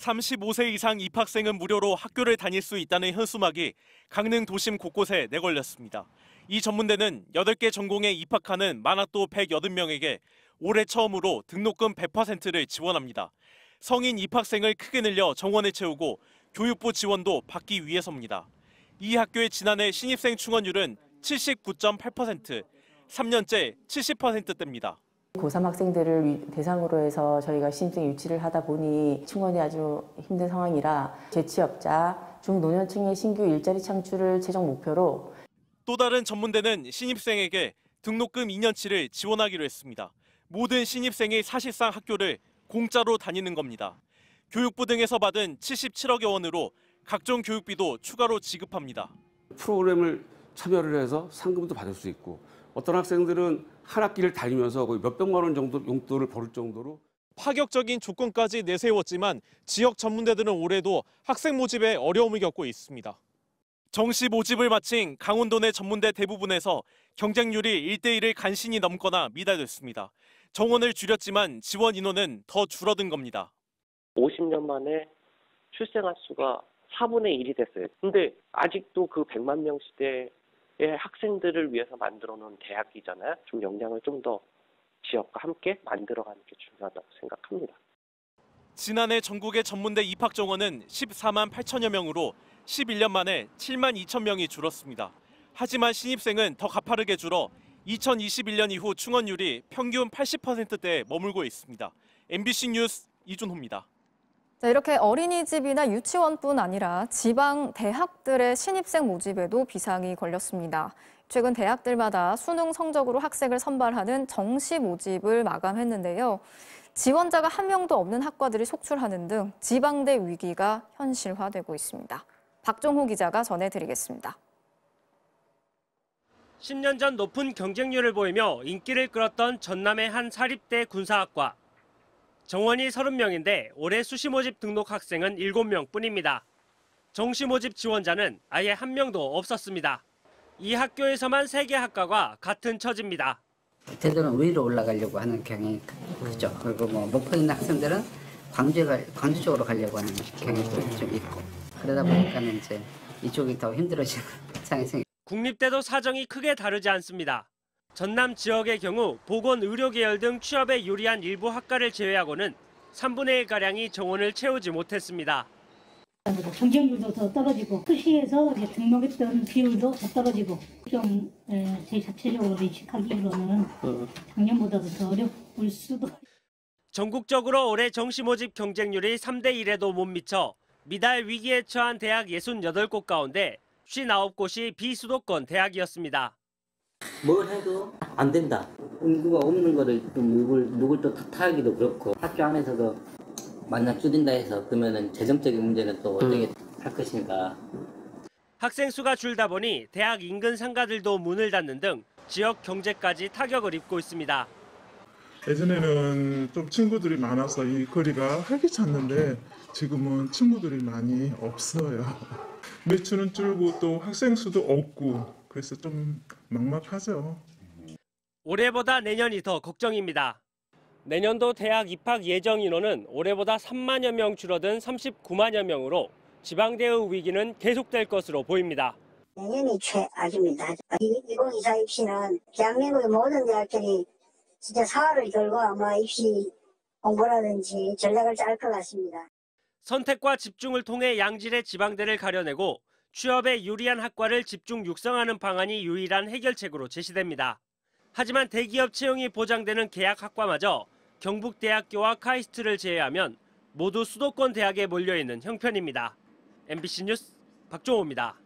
35세 이상 입학생은 무료로 학교를 다닐 수 있다는 현수막이 강릉 도심 곳곳에 내걸렸습니다. 이 전문대는 8개 전공에 입학하는 만학도 180명에게 올해 처음으로 등록금 100%를 지원합니다. 성인 입학생을 크게 늘려 정원을 채우고 교육부 지원도 받기 위해서입니다. 이 학교의 지난해 신입생 충원율은 79.8%, 3년째 70%대입니다. 고3 학생들을 대상으로 해서 저희가 신입생 유치를 하다 보니 충원이 아주 힘든 상황이라 재취업자, 중노년층의 신규 일자리 창출을 최종 목표로 또 다른 전문대는 신입생에게 등록금 2년치를 지원하기로 했습니다. 모든 신입생이 사실상 학교를 공짜로 다니는 겁니다. 교육부 등에서 받은 77억여 원으로 각종 교육비도 추가로 지급합니다. 프로그램을 참여를 해서 상금도 받을 수 있고 어떤 학생들은 한 학기를 다니면서 거의 몇백만 원 정도 용돈을 벌을 정도로 파격적인 조건까지 내세웠지만 지역 전문대들은 올해도 학생 모집에 어려움을 겪고 있습니다. 정시 모집을 마친 강원도 내 전문대 대부분에서 경쟁률이 1대1을 간신히 넘거나 미달됐습니다. 정원을 줄였지만 지원 인원은 더 줄어든 겁니다. 50년 만에 출생아 수가 4분의 1이 됐어요. 근데 아직도 그 100만 명 시대의 학생들을 위해서 만들어 놓은 대학이잖아요. 좀 역량을 좀 더 지역과 함께 만들어가는 게 중요하다고 생각합니다. 지난해 전국의 전문대 입학 정원은 14만 8천여 명으로 11년 만에 7만 2천 명이 줄었습니다. 하지만 신입생은 더 가파르게 줄어 2021년 이후 충원율이 평균 80%대에 머물고 있습니다. MBC 뉴스 이준호입니다. 자, 이렇게 어린이집이나 유치원뿐 아니라 지방 대학들의 신입생 모집에도 비상이 걸렸습니다. 최근 대학들마다 수능 성적으로 학생을 선발하는 정시 모집을 마감했는데요. 지원자가 한 명도 없는 학과들이 속출하는 등 지방대 위기가 현실화되고 있습니다. 박종호 기자가 전해드리겠습니다. 10년 전 높은 경쟁률을 보이며 인기를 끌었던 전남의 한 사립대 군사학과. 정원이 30명인데 올해 수시 모집 등록 학생은 7명 뿐입니다. 정시 모집 지원자는 아예 한 명도 없었습니다. 이 학교에서만 3개 학과가 같은 처지입니다. 대도는 위로 올라가려고 하는 경향이 크죠. 그리고 목포 있는 학생들은 광주 쪽으로 가려고 하는 경향도 좀 있고 그러다 보니까는 이제 이쪽이 더 힘들어지는 상황이 생깁니다. 국립대도 사정이 크게 다르지 않습니다. 전남 지역의 경우 보건, 의료 계열 등 취업에 유리한 일부 학과를 제외하고는 3분의 1가량이 정원을 채우지 못했습니다. 경쟁률도 더 떨어지고 수시에서 등록했던 비율도 더 떨어지고 좀 제 자체적으로 인식하기로는 작년보다도 더 어려울 수도. 전국적으로 올해 정시 모집 경쟁률이 3대 1에도 못 미쳐 미달 위기에 처한 대학 68곳 가운데 59곳이 비수도권 대학이었습니다. 뭘 해도 안 된다. 인구가 없는 거를 또 누굴 또 탓하기도 그렇고 학교 안에서도 만약 줄인다 해서 그러면은 재정적인 문제는 또 어떻게 할 것인가. 학생 수가 줄다 보니 대학 인근 상가들도 문을 닫는 등 지역 경제까지 타격을 입고 있습니다. 예전에는 좀 친구들이 많아서 이 거리가 활기찼는데 지금은 친구들이 많이 없어요. 매출은 줄고 또 학생 수도 없고 그래서 좀 막막하죠. 올해보다 내년이 더 걱정입니다. 내년도 대학 입학 예정 인원은 올해보다 3만여 명 줄어든 39만여 명으로 지방대의 위기는 계속될 것으로 보입니다. 내년이 최악입니다. 2024 입시는 대한민국의 모든 대학들이 진짜 사활을 걸고 아마 입시 공부라든지 전략을 짤 것 같습니다. 선택과 집중을 통해 양질의 지방대를 가려내고 취업에 유리한 학과를 집중 육성하는 방안이 유일한 해결책으로 제시됩니다. 하지만 대기업 채용이 보장되는 계약 학과마저 경북대학교와 카이스트를 제외하면 모두 수도권 대학에 몰려있는 형편입니다. MBC 뉴스 박종호입니다.